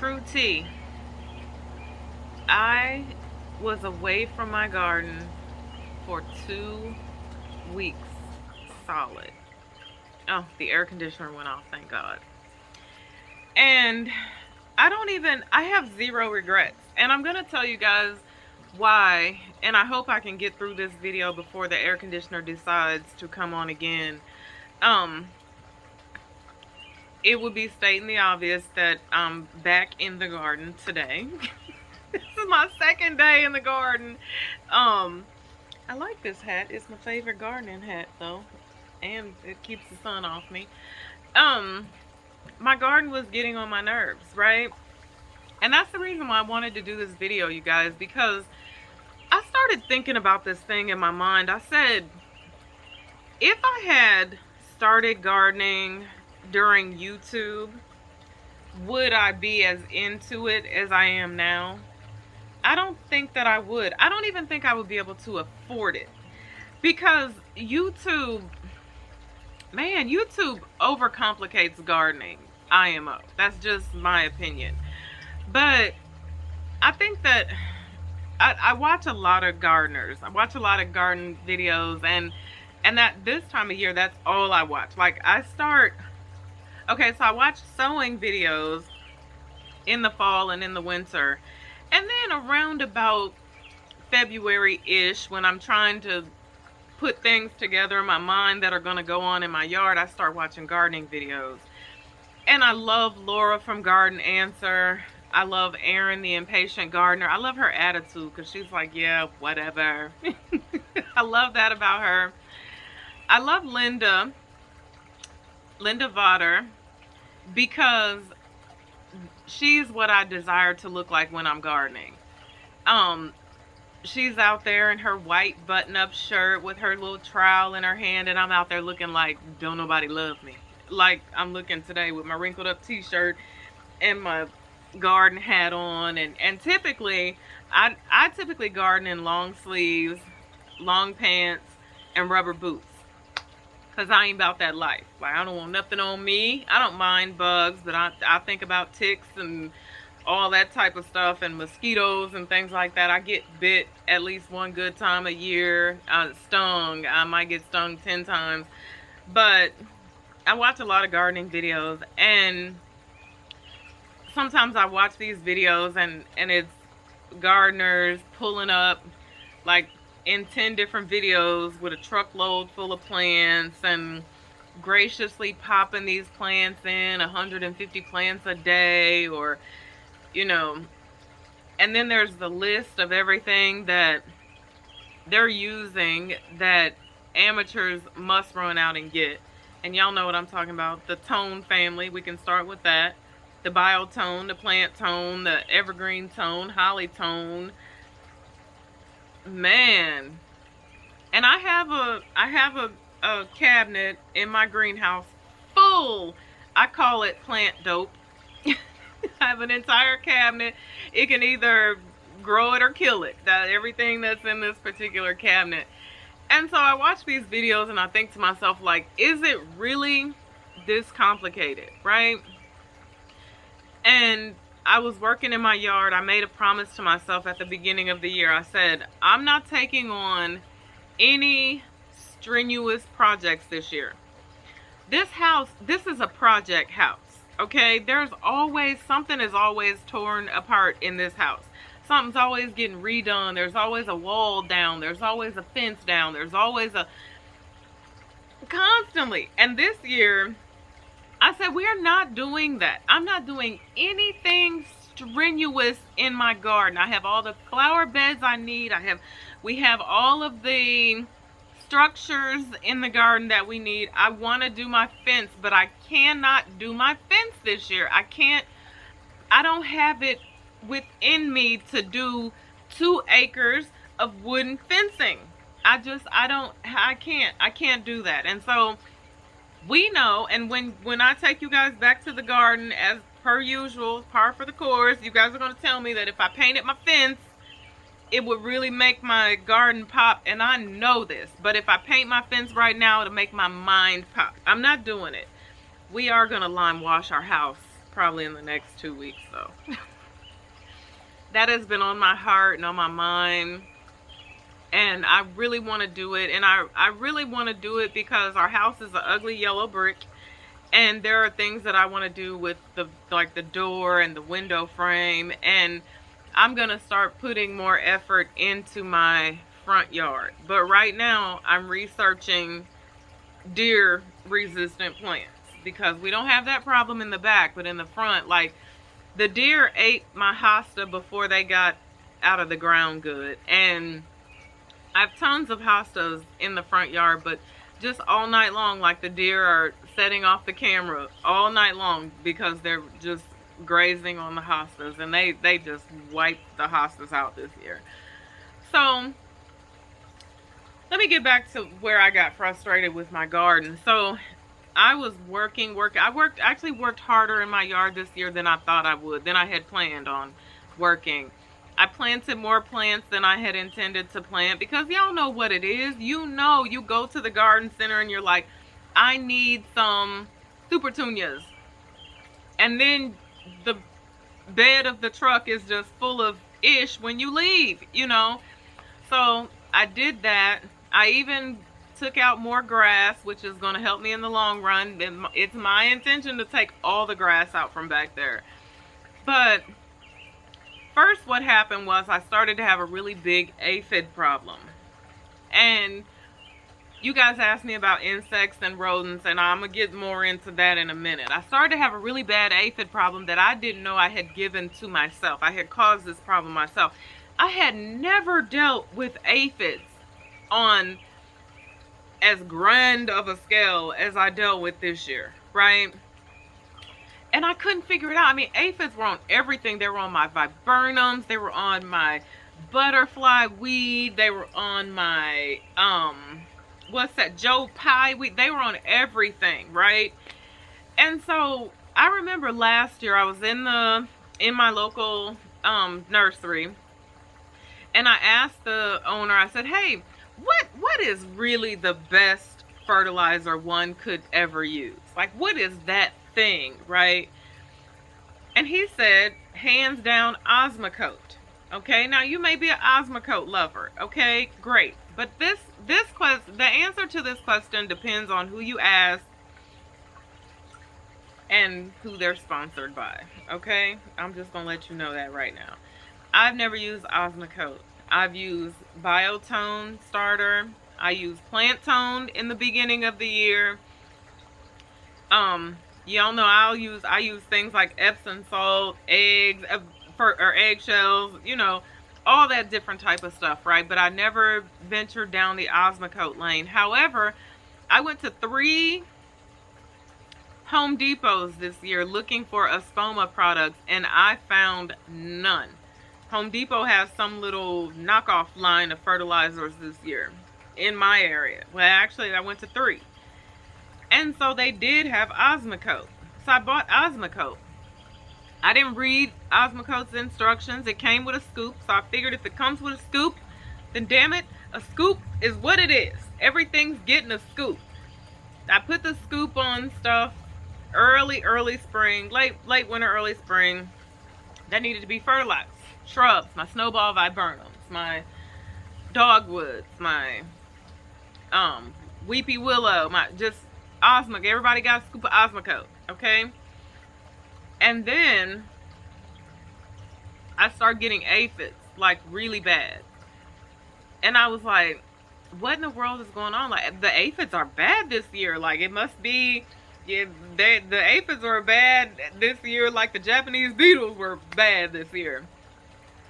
True tea. I was away from my garden for 2 weeks solid. Oh, the air conditioner went off, thank God. And I have zero regrets. And I'm going to tell you guys why. And I hope I can get through this video before the air conditioner decides to come on again. It would be stating the obvious that I'm back in the garden today. This is my second day in the garden. I like this hat. It's my favorite gardening hat though. And it keeps the sun off me. My garden was getting on my nerves, right? And that's the reason why I wanted to do this video, you guys, because I started thinking about this thing in my mind. I said, if I had started gardening during YouTube, would I be as into it as I am now? I don't think that I would. I don't even think I would be able to afford it. Because YouTube, man, YouTube overcomplicates gardening, IMO. That's just my opinion. But I think that I watch a lot of gardeners. I watch a lot of garden videos, and that this time of year, that's all I watch. Like okay, so I watch sewing videos in the fall and in the winter. And then around about February-ish, when I'm trying to put things together in my mind that are going to go on in my yard, I start watching gardening videos. And I love Laura from Garden Answer. I love Erin, the Impatient Gardener. I love her attitude because she's like, yeah, whatever. I love that about her. I love Linda Vodder, because she's what I desire to look like when I'm gardening. She's out there in her white button-up shirt with her little trowel in her hand, and I'm out there looking like don't nobody love me. Like I'm looking today with my wrinkled up t-shirt and my garden hat on, and typically I typically garden in long sleeves, long pants, and rubber boots. Because I ain't about that life. Like, I don't want nothing on me. I don't mind bugs, but I think about ticks and all that type of stuff, and mosquitoes and things like that. I get bit at least one good time a year. Stung. I might get stung 10 times. But I watch a lot of gardening videos, and sometimes I watch these videos and it's gardeners pulling up like in 10 different videos with a truckload full of plants and graciously popping these plants in 150 plants a day, or you know, and then there's the list of everything that they're using that amateurs must run out and get. And y'all know what I'm talking about. The tone family, we can start with that. The biotone, the plant tone, the evergreen tone, holly tone. Man. And I have a cabinet in my greenhouse full. I call it plant dope. I have an entire cabinet. It can either grow it or kill it. Everything that's in this particular cabinet. And so I watch these videos and I think to myself, like, is it really this complicated, right? And I was working in my yard. I made a promise to myself at the beginning of the year. I said, I'm not taking on any strenuous projects this year. This house, this is a project house, okay? Something is always torn apart in this house. Something's always getting redone. There's always a wall down. There's always a fence down. There's always constantly. And this year, I said, we are not doing that. I'm not doing anything strenuous in my garden. I have all the flower beds I need. We have all of the structures in the garden that we need. I want to do my fence, but I cannot do my fence this year. I don't have it within me to do 2 acres of wooden fencing. I can't do that. And so we know, and when I take you guys back to the garden, as per usual, par for the course, you guys are going to tell me that if I painted my fence, it would really make my garden pop, and I know this. But if I paint my fence right now, it'll make my mind pop. I'm not doing it. We are going to lime wash our house probably in the next 2 weeks though. That has been on my heart and on my mind, and I really want to do it. And I really want to do it because our house is an ugly yellow brick, and there are things that I want to do with the, like the door and the window frame, and I'm gonna start putting more effort into my front yard. But right now I'm researching deer resistant plants because we don't have that problem in the back, but in the front, like, the deer ate my hosta before they got out of the ground good, and I have tons of hostas in the front yard, but just all night long, like, the deer are setting off the camera all night long because they're just grazing on the hostas, and they just wiped the hostas out this year. So let me get back to where I got frustrated with my garden. So I was working. I actually worked harder in my yard this year than I thought I would, than I had planned on working. I planted more plants than I had intended to plant because y'all know what it is. You know, you go to the garden center and you're like, I need some super petunias. And then the bed of the truck is just full of ish when you leave, you know. So I did that. I even took out more grass, which is going to help me in the long run. It's my intention to take all the grass out from back there. But first, what happened was I started to have a really big aphid problem. And you guys asked me about insects and rodents, and I'm going to get more into that in a minute. I started to have a really bad aphid problem that I didn't know I had given to myself. I had caused this problem myself. I had never dealt with aphids on as grand of a scale as I dealt with this year, right? And I couldn't figure it out. I mean, aphids were on everything. They were on my viburnums. They were on my butterfly weed. They were on my, what's that, Joe Pye weed. They were on everything, right? And so I remember last year I was in my local nursery, and I asked the owner, I said, hey, what is really the best fertilizer one could ever use? Like, what is that thing, right? And he said, hands down, Osmocote. Okay, now you may be an Osmocote lover. Okay, great. But the answer to this question depends on who you ask and who they're sponsored by. Okay, I'm just gonna let you know that right now. I've never used Osmocote. I've used Biotone starter. I used Plant Tone in the beginning of the year. Y'all know I use things like Epsom salt, eggs, or eggshells, you know, all that different type of stuff, right? But I never ventured down the Osmocote lane. However, I went to 3 Home Depots this year looking for Espoma products, and I found none. Home Depot has some little knockoff line of fertilizers this year in my area. Well, actually, I went to 3. And so they did have Osmocote. So I bought Osmocote. I didn't read Osmocote's instructions. It came with a scoop. So I figured if it comes with a scoop, then damn it, a scoop is what it is. Everything's getting a scoop. I put the scoop on stuff early spring, late winter, early spring, that needed to be fertilized. Shrubs, my snowball viburnums, my dogwoods, my weepy willow, my just Osmocote. Everybody got a scoop of Osmocote, okay? And then I started getting aphids, like really bad. And I was like, what in the world is going on? Like, the aphids are bad this year. Like, it must be, yeah, the aphids were bad this year like the Japanese beetles were bad this year.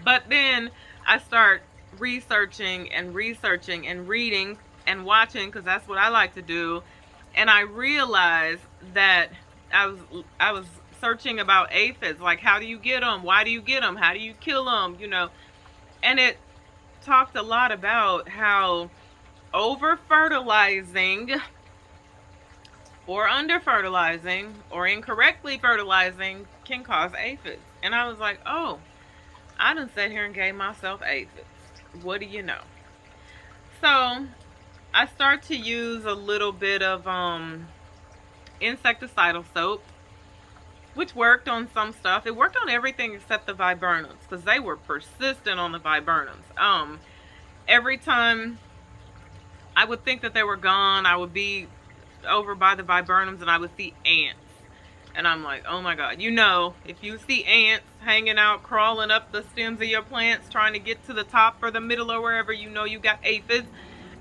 But then I start researching and reading and watching, because that's what I like to do. And I realized that I was searching about aphids, like, how do you get them? Why do you get them? How do you kill them? You know, and it talked a lot about how over fertilizing or under fertilizing or incorrectly fertilizing can cause aphids. And I was like, oh, I done sat here and gave myself aphids. What do you know? So I start to use a little bit of insecticidal soap, which which worked on some stuff. It worked on everything except the viburnums, because they were persistent on the viburnums. Every time I would think that they were gone, I would be over by the viburnums and I would see ants. And I'm like, oh my God. You know, if you see ants hanging out, crawling up the stems of your plants, trying to get to the top or the middle or wherever, you know you got aphids.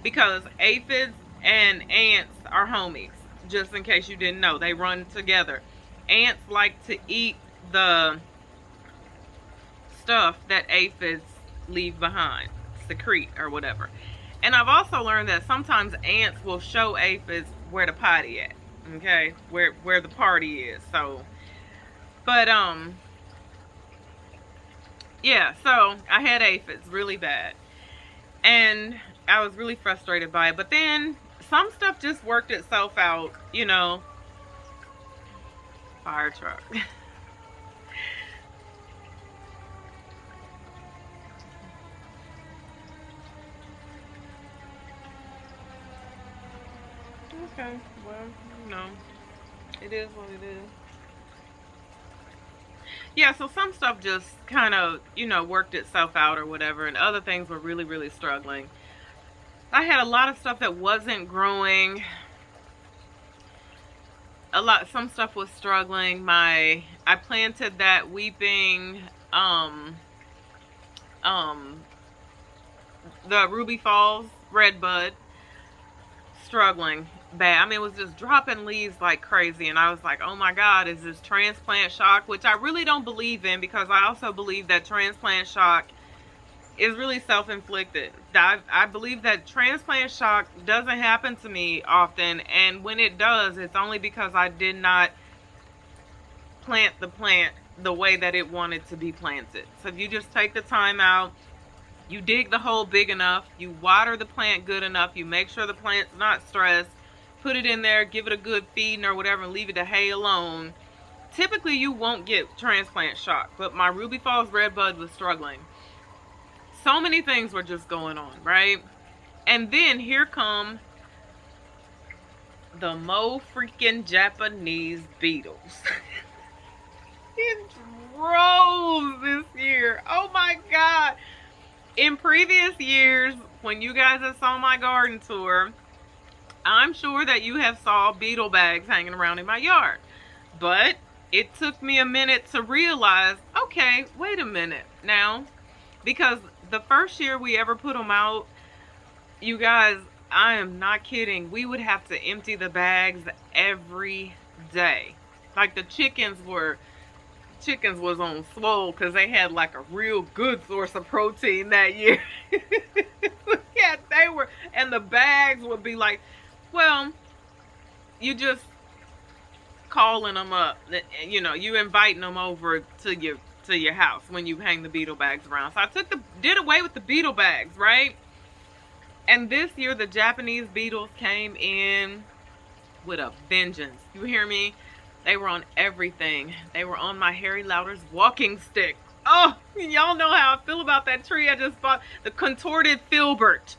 Because aphids and ants are homies. Just in case you didn't know, they run together. Ants like to eat the stuff that aphids leave behind, secrete or whatever. And I've also learned that sometimes ants will show aphids where the potty at, okay, where the party is. So, but yeah, so I had aphids really bad, and I was really frustrated by it. But then some stuff just worked itself out, you know. Fire truck. Okay, well, you know, it is what it is. Yeah, so some stuff just kind of, you know, worked itself out or whatever, and other things were really, really struggling. I had a lot of stuff that wasn't growing. Some stuff was struggling. I planted that weeping, the Ruby Falls red bud, struggling bad. I mean, it was just dropping leaves like crazy, and I was like, oh my God, is this transplant shock? Which I really don't believe in, because I also believe that transplant shock is really self-inflicted. I believe that transplant shock doesn't happen to me often, and when it does, it's only because I did not plant the plant the way that it wanted to be planted. So if you just take the time out, you dig the hole big enough, you water the plant good enough, you make sure the plant's not stressed, put it in there, give it a good feeding or whatever, and leave it to hay alone, typically you won't get transplant shock. But my Ruby Falls redbud was struggling. So many things were just going on, right? And then here come the freaking Japanese beetles. In droves this year. Oh my God. In previous years, when you guys have saw my garden tour, I'm sure that you have saw beetle bags hanging around in my yard. But it took me a minute to realize, okay, wait a minute now. Because the first year we ever put them out, you guys, I am not kidding, we would have to empty the bags every day. Like the chickens was on swole because they had like a real good source of protein that year. Yeah, they were, and the bags would be like, well, you just calling them up, you know, you inviting them over to your house when you hang the beetle bags around. So I did away with the beetle bags, right? And this year the Japanese beetles came in with a vengeance. You hear me? They were on everything. They were on my Harry Lauder's walking stick. Oh, y'all know how I feel about that tree I just bought. The contorted filbert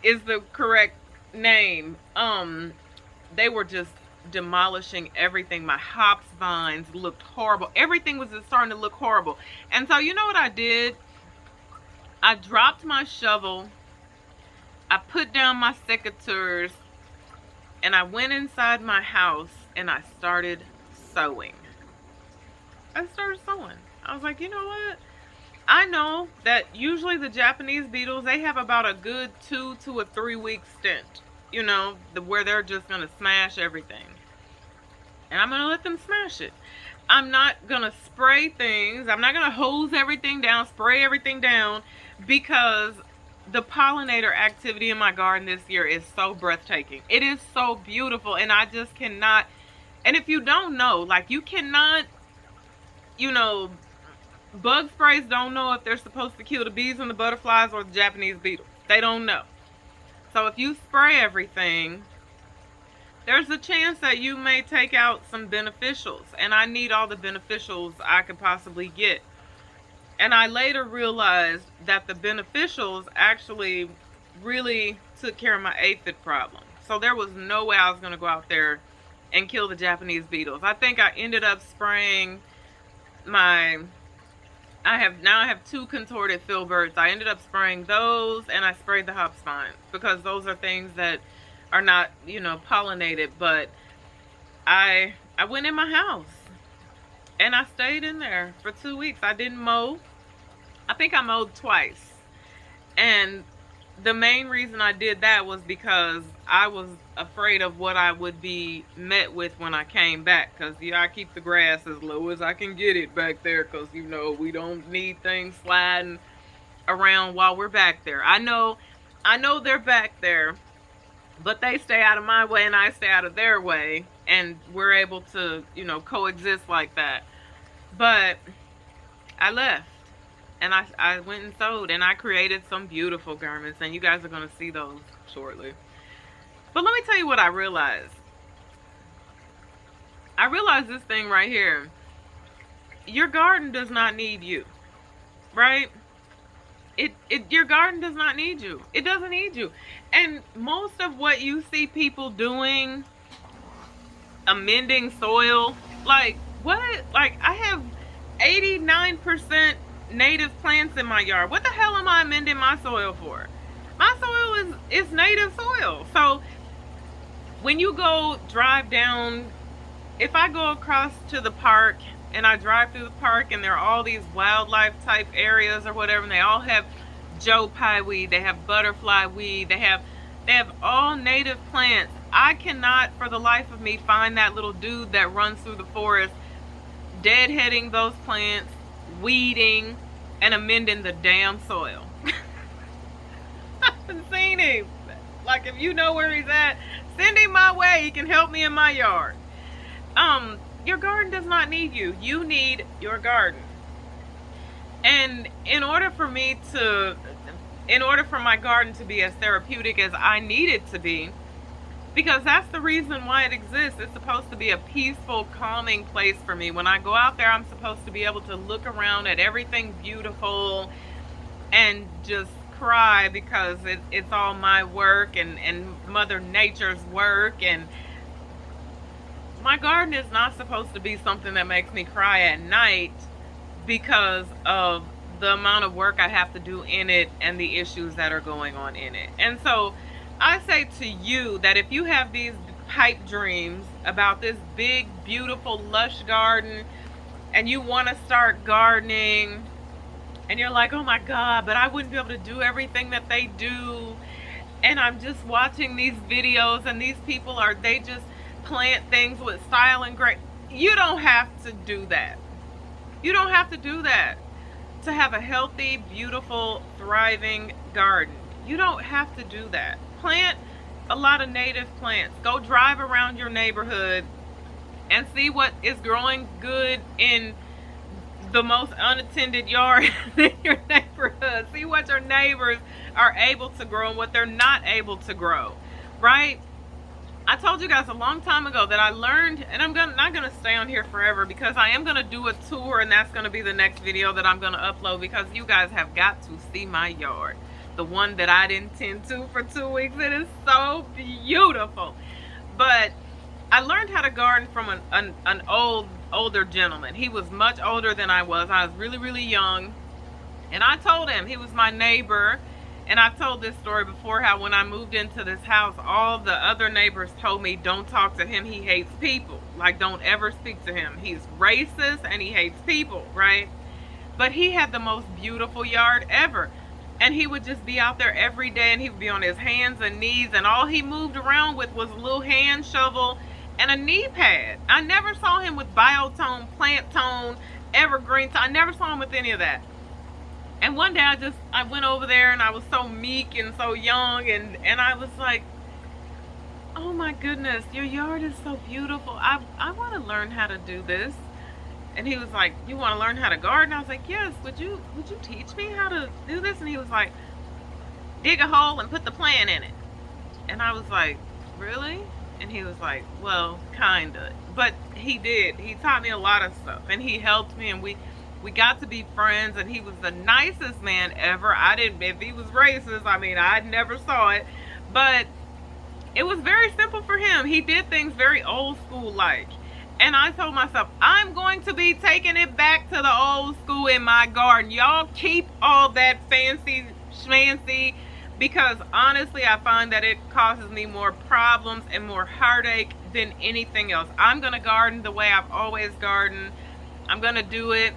is the correct name. They were just demolishing everything. My hops vines looked horrible. Everything was just starting to look horrible. And so you know what I did? I dropped my shovel. I put down my secateurs, and I went inside my house and I started sowing. I was like, you know what? I know that usually the Japanese beetles, they have about a good 2 to a 3 week stint, you know, where they're just going to smash everything. And I'm going to let them smash it. I'm not going to spray things. I'm not going to hose everything down, spray everything down, because the pollinator activity in my garden this year is so breathtaking. It is so beautiful, and I just cannot. And if you don't know, like, you cannot, you know, bug sprays don't know if they're supposed to kill the bees and the butterflies or the Japanese beetles. They don't know. So if you spray everything, there's a chance that you may take out some beneficials, and I need all the beneficials I could possibly get. And I later realized that the beneficials actually really took care of my aphid problem. So there was no way I was going to go out there and kill the Japanese beetles. I think I ended up spraying my I have two contorted filberts. I ended up spraying those, and I sprayed the hop spines because those are things that are not, pollinated. But I went in my house and I stayed in there for 2 weeks. I didn't mow. I think I mowed twice. And the main reason I did that was because I was afraid of what I would be met with when I came back. Because, I keep the grass as low as I can get it back there. Because, we don't need things sliding around while we're back there. I know they're back there, but they stay out of my way and I stay out of their way. And we're able to, coexist like that. But I left. And I went and sewed, and I created some beautiful garments, and you guys are going to see those shortly. But let me tell you what I realized. I realized this thing right here. Your garden does not need you, right? Your garden does not need you. It doesn't need you. And most of what you see people doing, amending soil, like, what? Like, I have 89% native plants in my yard. What the hell am I amending my soil for? My soil is native soil. So when you go drive down, if I go across to the park and I drive through the park and there are all these wildlife type areas or whatever, and they all have Joe Pye weed, they have butterfly weed, they have all native plants. I cannot for the life of me find that little dude that runs through the forest deadheading those plants, weeding, and amending the damn soil. I haven't seen him. Like, if you know where he's at, send him my way. He can help me in my yard. Your garden does not need you. You need your garden. And in order for my garden to be as therapeutic as I need it to be, because that's the reason why it exists. It's supposed to be a peaceful, calming place for me. When I go out there, I'm supposed to be able to look around at everything beautiful and just cry because it's all my work and Mother Nature's work. And my garden is not supposed to be something that makes me cry at night because of the amount of work I have to do in it and the issues that are going on in it. And so I say to you that if you have these pipe dreams about this big, beautiful, lush garden, and you want to start gardening, and you're like, oh my God, but I wouldn't be able to do everything that they do, and I'm just watching these videos, and these people they just plant things with style and grace. You don't have to do that. You don't have to do that to have a healthy, beautiful, thriving garden. You don't have to do that. Plant a lot of native plants. Go drive around your neighborhood and see what is growing good in the most unattended yard in your neighborhood. See what your neighbors are able to grow and what they're not able to grow, right? I told you guys a long time ago that I learned, and I'm not going to stay on here forever because I am going to do a tour, and that's going to be the next video that I'm going to upload because you guys have got to see my yard. The one that I didn't tend to for 2 weeks. It is so beautiful. But I learned how to garden from an older gentleman. He was much older than I was. I was really, really young. And I told him, he was my neighbor. And I've told this story before, how when I moved into this house, all the other neighbors told me, don't talk to him. He hates people. Like, don't ever speak to him. He's racist and he hates people, right? But he had the most beautiful yard ever. And he would just be out there every day, and he would be on his hands and knees, and all he moved around with was a little hand shovel and a knee pad. I never saw him with biotone, plant tone, evergreen tone. I never saw him with any of that. And one day I went over there, and I was so meek and so young, and I was like, oh my goodness, your yard is so beautiful. I want to learn how to do this. And he was like, you want to learn how to garden? I was like, yes. Would you teach me how to do this? And he was like, dig a hole and put the plant in it. And I was like, really? And he was like, well, kinda. But he did. He taught me a lot of stuff, and he helped me, and we got to be friends, and he was the nicest man ever. If he was racist, I mean, I never saw it. But It was very simple for him. He did things very old school like. And I told myself, I'm going to be taking it back to the old school in my garden. Y'all keep all that fancy schmancy, because honestly, I find that it causes me more problems and more heartache than anything else. I'm going to garden the way I've always gardened. I'm going to do it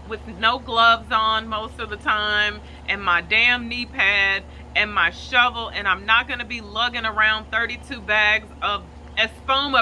with no gloves on most of the time, and my damn knee pad and my shovel, and I'm not going to be lugging around 32 bags of espoma